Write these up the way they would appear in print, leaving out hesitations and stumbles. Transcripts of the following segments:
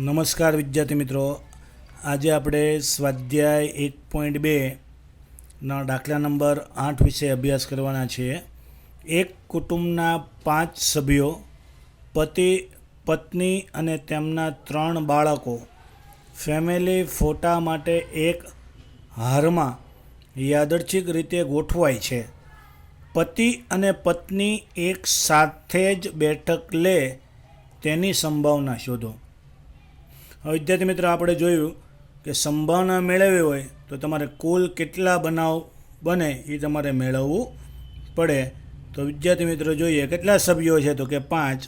નમસ્કાર વિદ્યાર્થી મિત્રો, આજે આપણે સ્વાધ્યાય 1.2ના દાખલા નંબર 8 વિશે અભ્યાસ કરવાના છીએ. એક કુટુંબના 5 સભ્યો, પતિ પત્ની અને તેમના 3 બાળકો ફેમિલી ફોટા માટે એક હારમાં યાદચ્છિક રીતે ગોઠવાય છે. પતિ અને પત્ની એક સાથે જ બેઠક લે તેની સંભાવના શોધો. વિદ્યાર્થી મિત્રો, આપણે જોયું કે સંભાવના મેળવવી હોય તો તમારે કુલ કેટલા બનાવ બને એ તમારે મેળવવું પડે. તો વિદ્યાર્થી મિત્રો જોઈએ કેટલા સભ્યો છે, તો કે 5.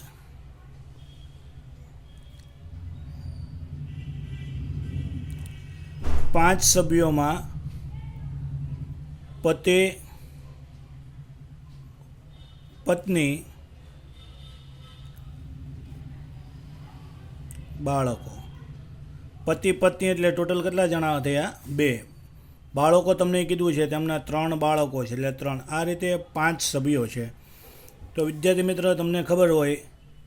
પાંચ સભ્યોમાં પતિ પત્ની બાળકો. પતિ પત્ની એટલે ટોટલ કેટલા જણા થયા? 2. બાળકો તમને કીધું છે તેમના 3 બાળકો છે એટલે 3. આ રીતે 5 સભ્યો છે. તો વિદ્યાર્થી મિત્રો, તમને ખબર હોય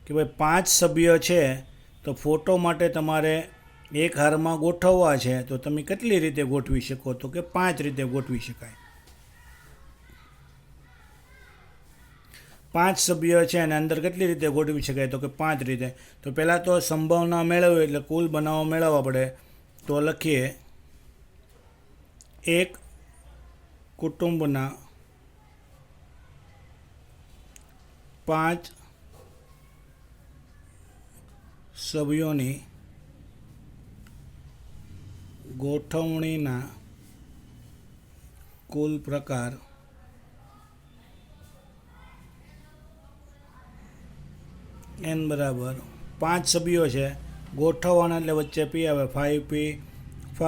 કે ભાઈ 5 સભ્યો છે તો ફોટો માટે તમારે એક હારમાં ગોઠવવા છે, તો તમે કેટલી રીતે ગોઠવી શકો? તો કે 5 રીતે ગોઠવી શકાય. 5 સભ્યો છે અને અંદર કેટલી રીતે ગોઠવી શકાય? તો કે 5 રીતે. તો પહેલાં તો સંભાવના મેળવવી એટલે કુલ બનાવો મેળવવા પડે. તો લખીએ એક કુટુંબના 5 સભ્યોની ગોઠવણીના કુલ પ્રકાર n બરાબર 5 સભ્યો છે, ગોઠવવાના એટલે વચ્ચે p આવે, 5p5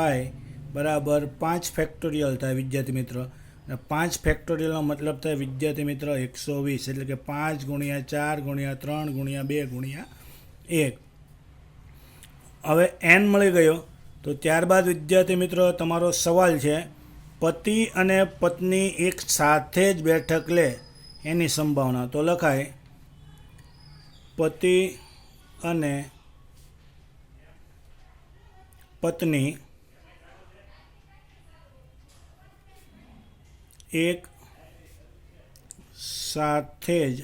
બરાબર 5 ફેક્ટોરિયલ થાય વિદ્યાર્થી મિત્રો. અને 5 ફેક્ટોરિયલનો મતલબ થાય વિદ્યાર્થી મિત્રો 120, એટલે કે 5 × 4 × 3 × 2 × 1. હવે n મળી ગયો. તો ત્યારબાદ વિદ્યાર્થી મિત્રો તમારો સવાલ છે, પતિ અને પત્ની એક સાથે જ બેઠક લે એની સંભાવના. તો લખાય પતિ અને પત્ની એક સાથે જ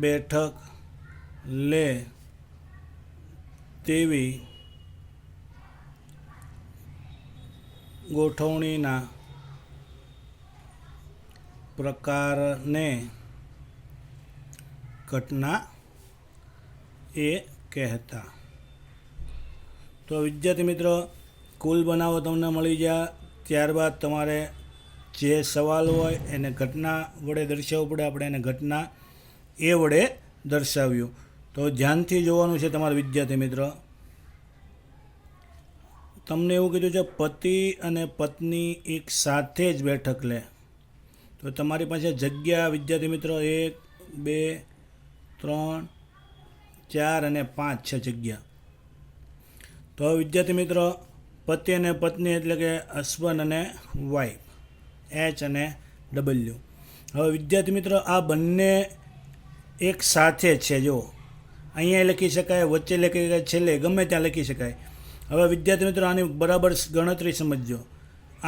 બેઠક લે તેવી ગોઠવણીના પ્રકારને ઘટના એ કહેતા. તો વિદ્યાર્થી મિત્રો, કુલ બનાવો તમને મળી ગયા. ત્યારબાદ તમારે જે સવાલ હોય એને ઘટના વડે દર્શાવવું પડે. આપણે એને ઘટના એ વડે દર્શાવ્યું. તો ધ્યાનથી જોવાનું છે તમારા વિદ્યાર્થી મિત્રો. તમને એવું કીધું છે પતિ અને પત્ની એક સાથે જ બેઠક લે. તો તમારી પાસે જગ્યા વિદ્યાર્થી મિત્રો 1 2 3 4 અને 5 છે જગ્યા. તો વિદ્યાર્થી મિત્રો, પતિ અને પત્ની એટલે કે હસબન્ડ અને વાઈફ, H અને W. હવે વિદ્યાર્થી મિત્રો, આ બંને એક સાથે છે. જો અહીંયા લખી શકાય, વચ્ચે લખી શકાય, છેલ્લે ગમે ત્યાં લખી શકાય. હવે વિદ્યાર્થી મિત્રો, આની બરાબર ગણતરી સમજજો.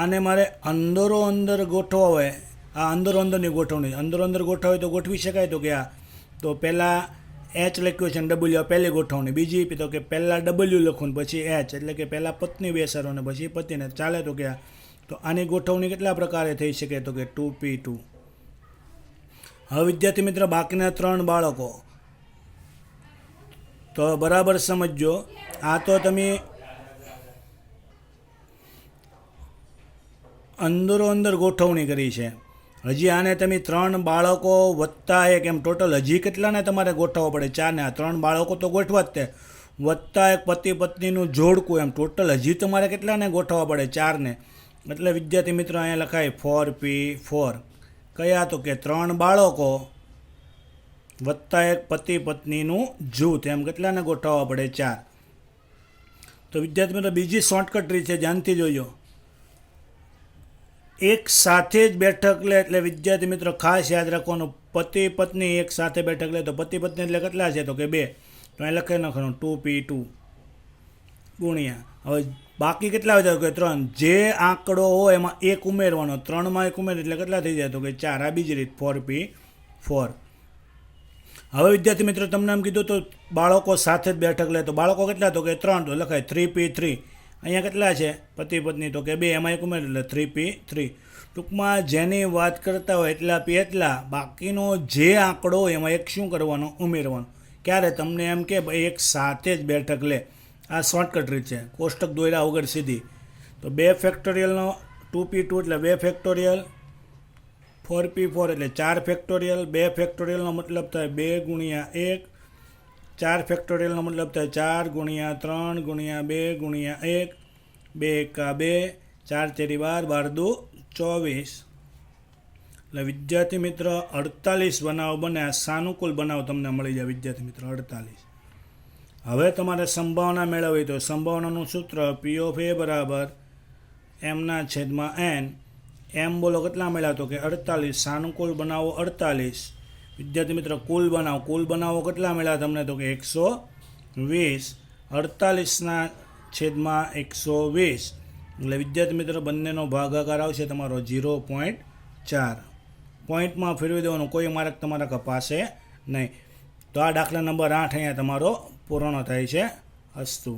આને મારે અંદરો અંદર ગોઠવવા હોય, આ અંદરો અંદરની ગોઠવણી. અંદરો અંદર ગોઠવાય તો ગોઠવી શકાય. તો કે આ તો પહેલાં H લખ્યું છે ને W, આ પહેલી ગોઠવણી. બીજી તો કે પહેલાં W લખું પછી H, એટલે કે પહેલાં પત્ની બેસાડો ને પછી પતિને ચાલે. તો કે આ તો આની ગોઠવણી કેટલા પ્રકારે થઈ શકે? તો કે 2p2. હવે વિદ્યાર્થી મિત્ર, બાકીના 3 બાળકો તો બરાબર સમજજો. આ તો તમે અંદરો અંદર ગોઠવણી કરી છે. હજી આને તમે 3 બાળકો વત્તા 1 એમ ટોટલ હજી કેટલાને તમારે ગોઠવવા પડે? 4 ને. આ 3 બાળકો તો ગોઠવા જ તે, વત્તા 1 પતિ પત્નીનું જોડકું, એમ ટોટલ હજી તમારે કેટલાને ગોઠવવા પડે? 4 ને. એટલે વિદ્યાર્થી મિત્રો અહીંયા લખાય 4p4. કયા? તો કે 3 બાળકો વત્તા 1 પતિ પત્નીનું જૂથ, એમ કેટલાને ગોઠવવા પડે? 4. તો વિદ્યાર્થી મિત્રો, બીજી શોર્ટકટ રીત છે, ધ્યાનથી જોજો. એક સાથે જ બેઠક લે એટલે વિદ્યાર્થી મિત્રો ખાસ યાદ રાખવાનું, પતિ પત્ની એક સાથે બેઠક લે તો પતિ પત્ની એટલે કેટલા છે તો કે 2, તો અહીં લખી નાખવાનું 2p2 ગુણ્યા, હવે બાકી કેટલા હોય તો કે 3, જે આંકડો હોય એમાં 1 ઉમેરવાનો, 3માં 1 ઉમેર એટલે કેટલા થઈ જાય તો કે 4, આ બીજી રીત 4p4. હવે વિદ્યાર્થી મિત્રો તમને એમ કીધું તો બાળકો સાથે જ બેઠક લે તો બાળકો કેટલા તો કે 3, તો લખાય 3p3. અહીંયા કેટલા છે પતિ પત્ની તો કે 2, એમાં 1 ઉમેર એટલે 3p3. ટૂંકમાં જેની વાત કરતા હોય એટલા p એટલા, બાકીનો જે આંકડો હોય એમાં 1 શું કરવાનો ઉમેરવાનો. ક્યારે તમને એમ કે ભાઈ એક સાથે જ બેઠક લે, આ શોર્ટકટ રીત છે, કોષ્ટક દોર્યા વગર સીધી. તો 2 ફેક્ટોરિયલનો 2p2 એટલે 2 ફેક્ટોરિયલ, 4p4 એટલે 4 ફેક્ટોરિયલ, 2 ફેક્ટોરિયલનો મતલબ થાય 2 ગુણ્યા 1, 4 ફેક્ટોરિયલનો મતલબ થાય 4 ગુણ્યા 3 ગુણ્યા 2 ગુણ્યા 1, 2 એકા 2, 4 તેરી 12, 12 દુ 24. એટલે વિદ્યાર્થી મિત્ર 48 બનાવ બને, આ સાનુકૂળ બનાવ તમને મળી જાય વિદ્યાર્થી મિત્ર 48. હવે તમારે સંભાવના મેળવવી તો સંભાવનાનું સૂત્ર P of A બરાબર m/n. એમ બોલો કેટલા મળ્યા તો કે 48, સાનુકૂળ બનાવો 48. વિદ્યાર્થી મિત્ર કુલ બનાવો કેટલા મળ્યા તમને તો કે 120. 48/120 એટલે વિદ્યાર્થી મિત્ર બંનેનો ભાગાકાર આવશે તમારો 0.4. પોઈન્ટમાં ફેરવી દેવાનું, કોઈ માર્ક તમારા કપાશે નહીં. તો આ દાખલા નંબર 8 અહીંયા તમારો પૂર્ણ થાય છે. અસ્તુ.